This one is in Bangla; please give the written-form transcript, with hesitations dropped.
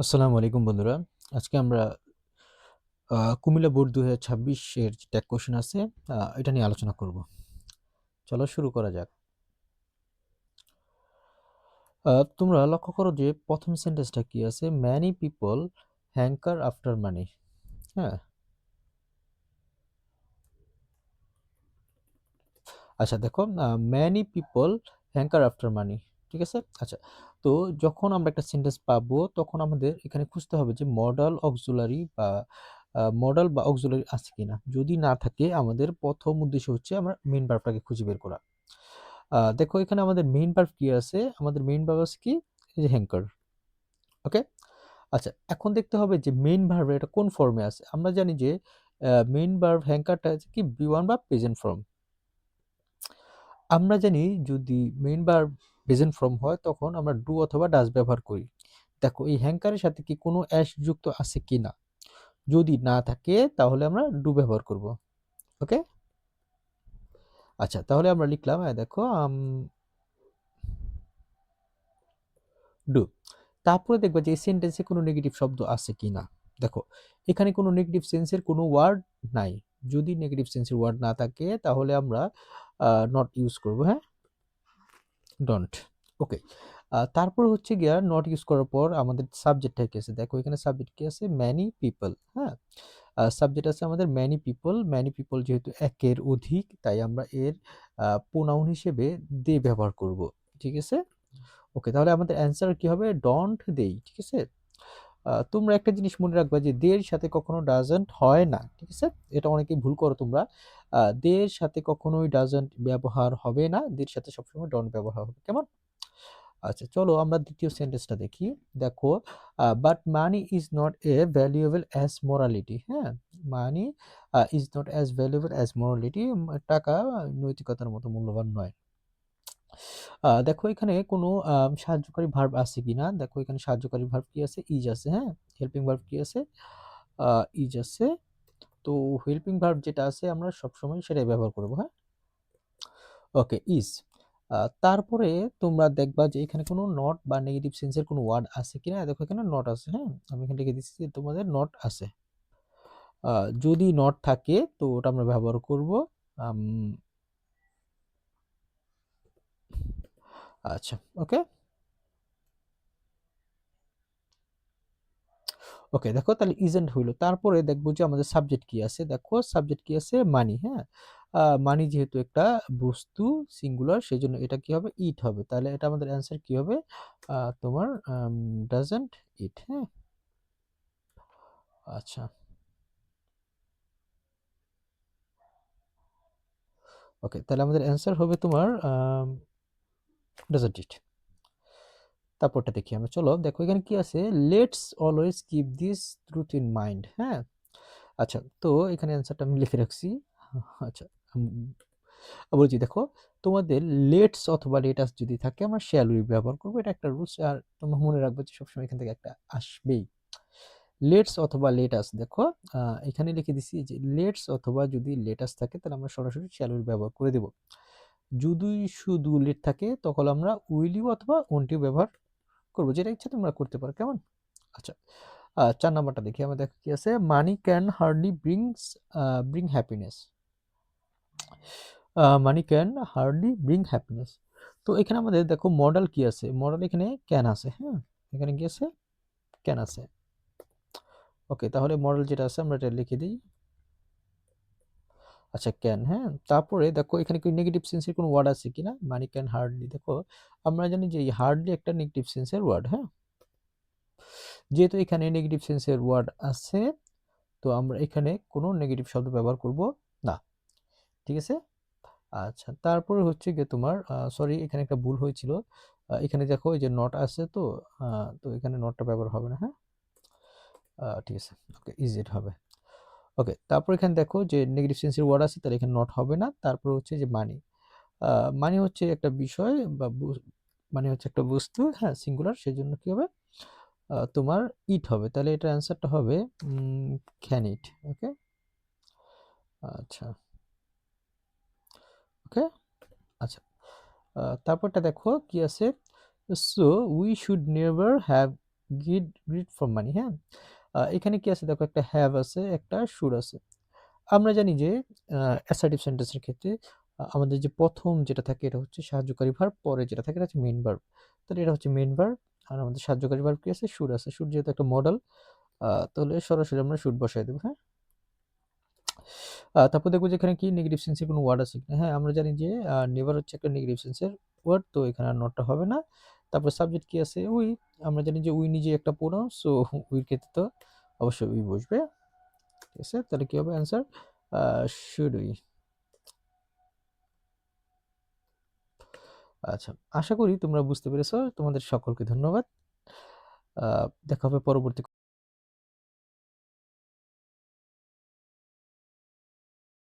আসসালামু আলাইকুম বন্ধুরা। আজকে আমরা কুমিল্লা বোর্ড ২০২৬ এর যে ট্যাগ কোয়েশ্চেন আছে এটা নিয়ে আলোচনা করব। চলো শুরু করা যাক। তোমরা লক্ষ্য করো যে প্রথম সেন্টেন্সটা কি আছে? Many people hanker after money. হ্যাঁ, আচ্ছা দেখো, many people hanker after money, ঠিক আছে? আচ্ছা, তো যখন আমরা একটা সেন্টেন্স পাবো তখন আমাদের এখানে খুঁজতে হবে যে মডাল অক্সিলারি বা মডাল বা অক্সিলারি আছে কিনা। যদি না থাকে আমাদের প্রথম উদ্দেশ্য হচ্ছে আমরা মেইন ভার্বটাকে খুঁজে বের করা। দেখো এখানে আমাদের মেইন ভার্ব কি আছে? আমাদের মেইন ভার্ব আছে কি? এই যে হ্যাঙ্কার। ওকে, আচ্ছা এখন দেখতে হবে যে মেইন ভার্ব এটা কোন ফর্মে আছে। আমরা জানি যে মেইন ভার্ব হ্যাঙ্কারটা আছে কি বি ওয়ান বা প্রেজেন্ট ফর্ম। আমরা জানি যদি মেইন ভার্ব প্রেজেন্ট ফর্ম হয় তখন আমরা ডু অথবা ডাজ ব্যবহার করি। দেখো এই হ্যাঙ্কারের সাথে কি কোনো অ্যাশ যুক্ত আছে কিনা। যদি না থাকে তাহলে আমরা ডু ব্যবহার করব। ওকে, আচ্ছা তাহলে আমরা লিখলাম, দেখো ডু। তারপরে দেখবা যে এই সেন্টেন্সে কোনো নেগেটিভ শব্দ আছে কিনা। দেখো এখানে কোনো নেগেটিভ সেন্সের কোনো ওয়ার্ড নাই। যদি নেগেটিভ সেন্সের ওয়ার্ড না থাকে তাহলে আমরা নট ইউজ করব। হ্যাঁ, ডোন্ট। ওকে, তারপর হচ্ছে গিয়া নট ইউজ করার পর আমাদের সাবজেক্টটা কি আছে? দেখো এখানে সাবজেক্ট কি আছে? Many people. হ্যাঁ, সাবজেক্ট আছে আমাদের ম্যানি পিপল। ম্যানি পিপল যেহেতু একের অধিক তাই আমরা এর প্রোনাউন হিসেবে দে ব্যবহার করব। ঠিক আছে? ওকে, তাহলে আমাদের অ্যান্সার কি হবে? ডোন্ট দেই। ঠিক আছে? তোমরা একটা জিনিস মনে রাখবা যে দের সাথে কখনো ডাজন্ট হয় না। ঠিক আছে? এটা অনেকেই ভুল করো তোমরা। দের সাথে কখনোই ডাজন্ট ব্যবহার হবে না। দের সাথে সবসময় ডোন্ট ব্যবহার হবে। কেমন? আচ্ছা চলো আমরা দ্বিতীয় সেন্টেন্সটা দেখি। দেখো, but money is not a valuable as morality. হ্যাঁ, money is not as valuable as morality. টাকা নৈতিকতার মতো মূল্যবান নয়। দেখো এখানে কোনো সাহায্যকারী ভার্ব আছে কিনা। দেখো এখানে সাহায্যকারী ভার্ব কি আছে? ইজ আছে। হ্যাঁ, হেল্পিং ভার্ব কি আছে? ইজ আছে। তো হেল্পিং ভার্ব যেটা আছে আমরা সবসময় সেটাই ব্যবহার করব। হ্যাঁ, ওকে, ইজ। তারপরে তোমরা দেখবা যে এখানে কোনো নট বা নেগেটিভ সেন্সের কোনো ওয়ার্ড আছে কিনা। দেখো এখানে নট আছে। হ্যাঁ, আমি এখানে লিখে দিচ্ছি যে তোমাদের নট আছে। যদি নট থাকে তো ওটা আমরা ব্যবহার করব। আম, আচ্ছা, ওকে। ওকে, দেখো তাহলে ইজেন্ট হইলো। তারপরে দেখবো যে আমাদের সাবজেক্ট কি আছে। দেখো সাবজেক্ট কি আছে? মানি। হ্যাঁ, মানি যেহেতু একটা বস্তু সিঙ্গুলার সেজন্য এটা কি হবে? ইট হবে। তাহলে এটা আমাদের অ্যান্সার কি হবে? তোমার ডাজন্ট ইট। হ্যাঁ, আচ্ছা, ওকে, তাহলে আমাদের অ্যান্সার হবে তোমার ডাজন্ট ইট। তারপরটা দেখি আমরা। চলো দেখো এখানে কি আছে? Let's always keep this truth in mind. হ্যাঁ, আচ্ছা তো এখানে অ্যান্সারটা আমি লিখে রাখছি। আচ্ছা, বলছি দেখো তোমাদের লেটস অথবা লেটাস যদি থাকে আমরা শ্যাল উইল ব্যবহার করবো। এটা একটা রুলস, আর তোমরা মনে রাখবে যে সবসময় এখান থেকে একটা আসবেই। লেটস অথবা লেটাস। দেখো এখানে লিখে দিছি যে লেটস অথবা যদি লেটাস থাকে তাহলে আমরা সরাসরি শ্যাল উইল ব্যবহার করে দেব। যদি শুধু লেট থাকে তখন আমরা উইল ইউ অথবা ওন্ট ইউ ব্যবহার করবো। যেটা ইচ্ছা তোমরা করতে পারো। কেমন? আচ্ছা, ৪ নাম্বারটা দেখি আমরা। দেখো কি আছে? Money can hardly bring happiness. Money can hardly bring happiness. তো এখানে আমাদের দেখো মডেল কি আছে? মডেল এখানে ক্যান আছে। হ্যাঁ, এখানে কি আছে? ক্যান আছে। ওকে, তাহলে মডেল যেটা আছে আমরা এটা লিখে দিই। আচ্ছা, ক্যান। হ্যাঁ, তারপরে দেখো এখানে কি নেগেটিভ সেন্সের কোনো ওয়ার্ড আছে কিনা? Money can hardly. দেখো আমরা জানি যে এই হার্ডলি একটা নেগেটিভ সেন্সের ওয়ার্ড। হ্যাঁ, যেহেতু এখানে নেগেটিভ সেন্সের ওয়ার্ড আছে তো আমরা এখানে কোনো নেগেটিভ শব্দ ব্যবহার করব না। ঠিক আছে? আচ্ছা, তারপরে হচ্ছে গিয়ে তোমার সরি এখানে একটা ভুল হয়েছিল। এখানে দেখো এই যে নট আছে তো তো এখানে নটটা ব্যবহার হবে না। হ্যাঁ, ঠিক আছে, ওকে, ইজিট হবে। ওকে, তারপর এখানে দেখো যে নেগেটিভ সেন্সের ওয়ার্ড আছে তাহলে এখানে নট হবে না। তারপর হচ্ছে যে মানি। মানি হচ্ছে একটা বিষয় বা মানে হচ্ছে একটা বস্তু। হ্যাঁ, সিঙ্গুলার সেজন্য কি হবে? তোমার ইট হবে। তাহলে এটার অ্যান্সারটা হবে ক্যান ইট। ওকে, আচ্ছা, ওকে, আচ্ছা। তারপরটা দেখো কি আছে? So we should never have grid for money, হ্যাঁ? এখানে কি আছে দেখো, একটা হ্যাভ আছে, একটা শুড আছে। আমরা জানি যে অ্যাসার্টিভ সেন্টেন্সের ক্ষেত্রে আমাদের যে প্রথম যেটা থাকে এটা হচ্ছে সাহায্যকারী ভার্ব, পরে যেটা থাকে এটা হচ্ছে মেইন ভার্ব। তাহলে এটা হচ্ছে মেইন ভার্ব, আর আমাদের সাহায্যকারী ভার্ব কি আছে, শুড আছে। শুড যেহেতু একটা মডেল, তাহলে সরাসরি আমরা শুড বসাই দেবো, হ্যাঁ? তারপর দেখবো যে এখানে কি নেগেটিভ সেন্সের কোনো ওয়ার্ড আছে কিনা। হ্যাঁ, আমরা জানি যে নেভার হচ্ছে একটা নেগেটিভ সেন্সের ওয়ার্ড, তো এখানে আর নটটা হবে না। তারপর সাবজেক্ট কি আছে, উই। আমরা জানি যে উই নিজে একটা প্রোনাউন, সো উইর ক্ষেত্রে তো অবশ্যই উই বসবে। ঠিক আছে, তাহলে কি হবে অ্যান্সার, শুড উই। আচ্ছা, আশা করি তোমরা বুঝতে পেরেছো। তোমাদের সকলকে ধন্যবাদ। দেখা হবে পরবর্তী